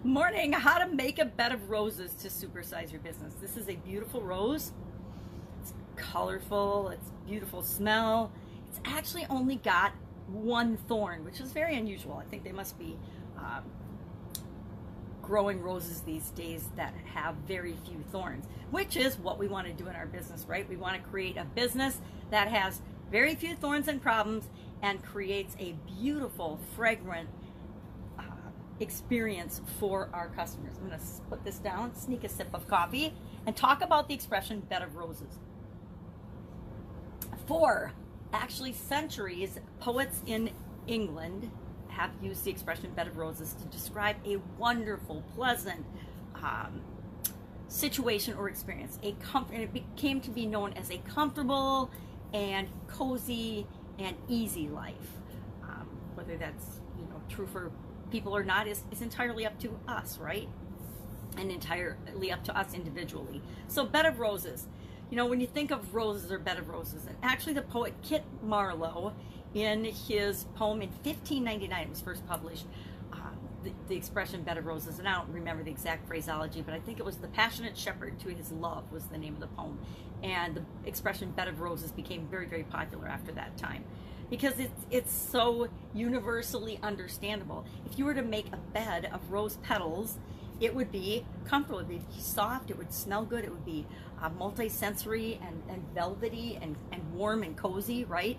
Morning, how to make a bed of roses to supersize your business. This is a beautiful rose. It's colorful, it's beautiful smell. It's actually only got one thorn, which is very unusual. I think they must be growing roses these days that have very few thorns, which is what we want to do in our business, right? We want to create a business that has very few thorns and problems and creates a beautiful, fragrant experience for our customers. I'm going to put this down, sneak a sip of coffee, and talk about the expression bed of roses. For actually centuries, poets in England have used the expression bed of roses to describe a wonderful, pleasant situation or experience. And it became to be known as a comfortable and cozy and easy life. Whether that's true for people or not is entirely up to us, right? And entirely up to us individually. So bed of roses. When you think of roses or bed of roses, and actually the poet Kit Marlowe, in his poem in 1599, it was first published, the expression bed of roses, and I don't remember the exact phraseology, but I think it was the passionate shepherd to his love was the name of the poem. And the expression bed of roses became very, very popular after that time, because it's so universally understandable. If you were to make a bed of rose petals, it would be comfortable, it would be soft, it would smell good, it would be multi-sensory and velvety and warm and cozy, right?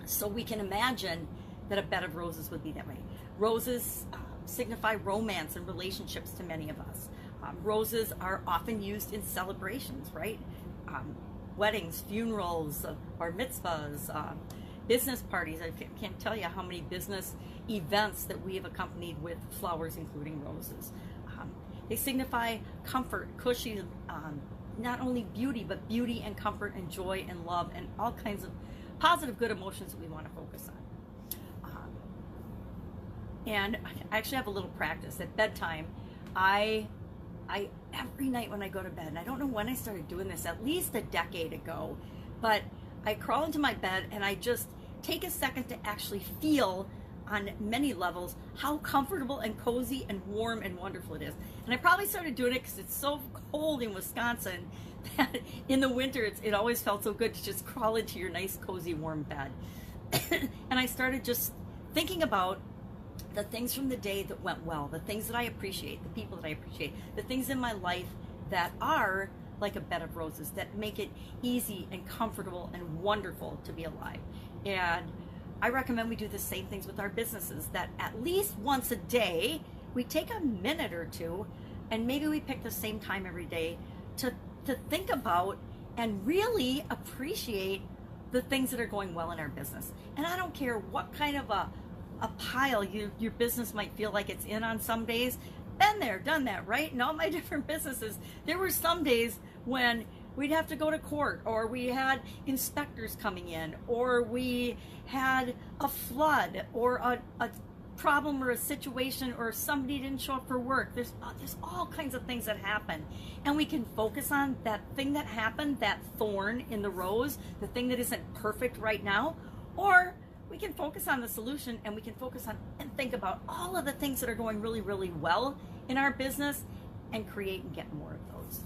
So we can imagine that a bed of roses would be that way. Roses signify romance and relationships to many of us. Roses are often used in celebrations, right? Weddings, funerals, bar mitzvahs, business parties. I can't tell you how many business events that we have accompanied with flowers, including roses. They signify comfort, cushy, not only beauty, but beauty and comfort and joy and love and all kinds of positive, good emotions that we want to focus on. And I actually have a little practice at bedtime. I every night when I go to bed, and I don't know when I started doing this, at least a decade ago, but I crawl into my bed and I just take a second to actually feel on many levels how comfortable and cozy and warm and wonderful it is. And I probably started doing it because it's so cold in Wisconsin that in the winter it always felt so good to just crawl into your nice cozy warm bed. And I started just thinking about the things from the day that went well, the things that I appreciate, the people that I appreciate, the things in my life that are like a bed of roses, that make it easy and comfortable and wonderful to be alive. And I recommend we do the same things with our businesses, that at least once a day, we take a minute or two, and maybe we pick the same time every day to think about and really appreciate the things that are going well in our business. And I don't care what kind of a pile your business might feel like it's in on some days. Been there, done that, right? In all my different businesses, there were some days when we'd have to go to court, or we had inspectors coming in, or we had a flood, or a problem or a situation, or somebody didn't show up for work. There's all kinds of things that happen, and we can focus on that thing that happened, that thorn in the rose, the thing that isn't perfect right now, or we can focus on the solution, and we can focus on and think about all of the things that are going really, really well in our business and create and get more of those.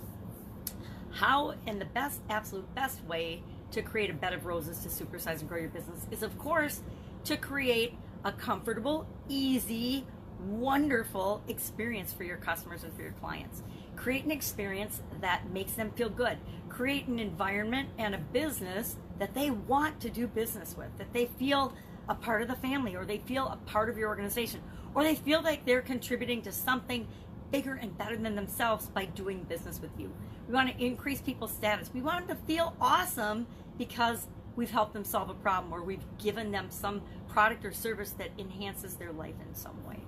How, in the absolute best way to create a bed of roses to supersize and grow your business is, of course, to create a comfortable, easy, wonderful experience for your customers and for your clients. Create an experience that makes them feel good. Create an environment and a business that they want to do business with, that they feel a part of the family, or they feel a part of your organization, or they feel like they're contributing to something bigger and better than themselves by doing business with you. We want to increase people's status. We want them to feel awesome because we've helped them solve a problem, or we've given them some product or service that enhances their life in some way.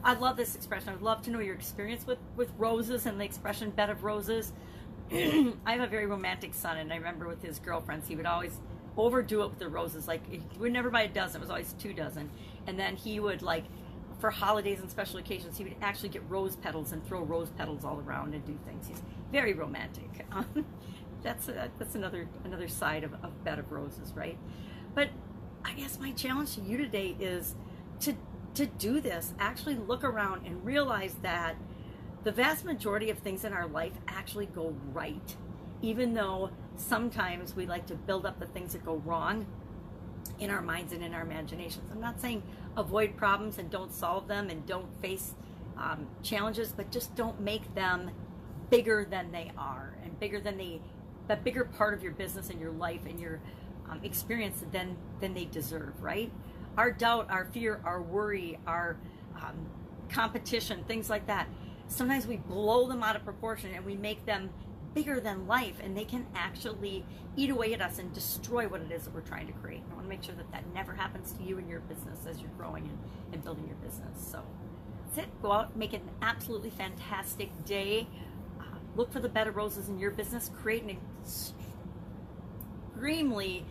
I love this expression. I'd love to know your experience with roses and the expression bed of roses. I have a very romantic son, and I remember with his girlfriends, he would always overdo it with the roses. Like, he would never buy a dozen, it was always 2 dozen. And then he would, like, for holidays and special occasions, he would actually get rose petals and throw rose petals all around and do things. He's very romantic. That's another side of bed of roses, right? But I guess my challenge to you today is to to do this, actually look around and realize that the vast majority of things in our life actually go right, even though sometimes we like to build up the things that go wrong in our minds and in our imaginations. I'm not saying avoid problems and don't solve them and don't face challenges, but just don't make them bigger than they are and bigger than that bigger part of your business and your life and your experience than they deserve, right? Our doubt, our fear, our worry, our competition, things like that. Sometimes we blow them out of proportion and we make them bigger than life, and they can actually eat away at us and destroy what it is that we're trying to create. I want to make sure that that never happens to you and your business as you're growing and building your business. So that's it. Go out, make it an absolutely fantastic day. Look for the bed of roses in your business. Create an extremely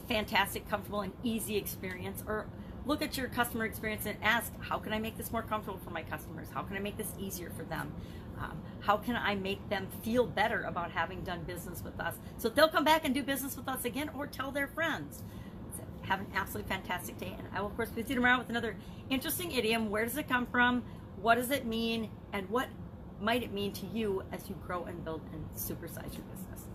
fantastic, comfortable, and easy experience. Or look at your customer experience and ask, how can I make this more comfortable for my customers? How can I make this easier for them? How can I make them feel better about having done business with us so they'll come back and do business with us again or tell their friends? So have an absolutely fantastic day, and I will, of course, be with you tomorrow with another interesting idiom. Where does it come from? What does it mean? And what might it mean to you as you grow and build and supersize your business?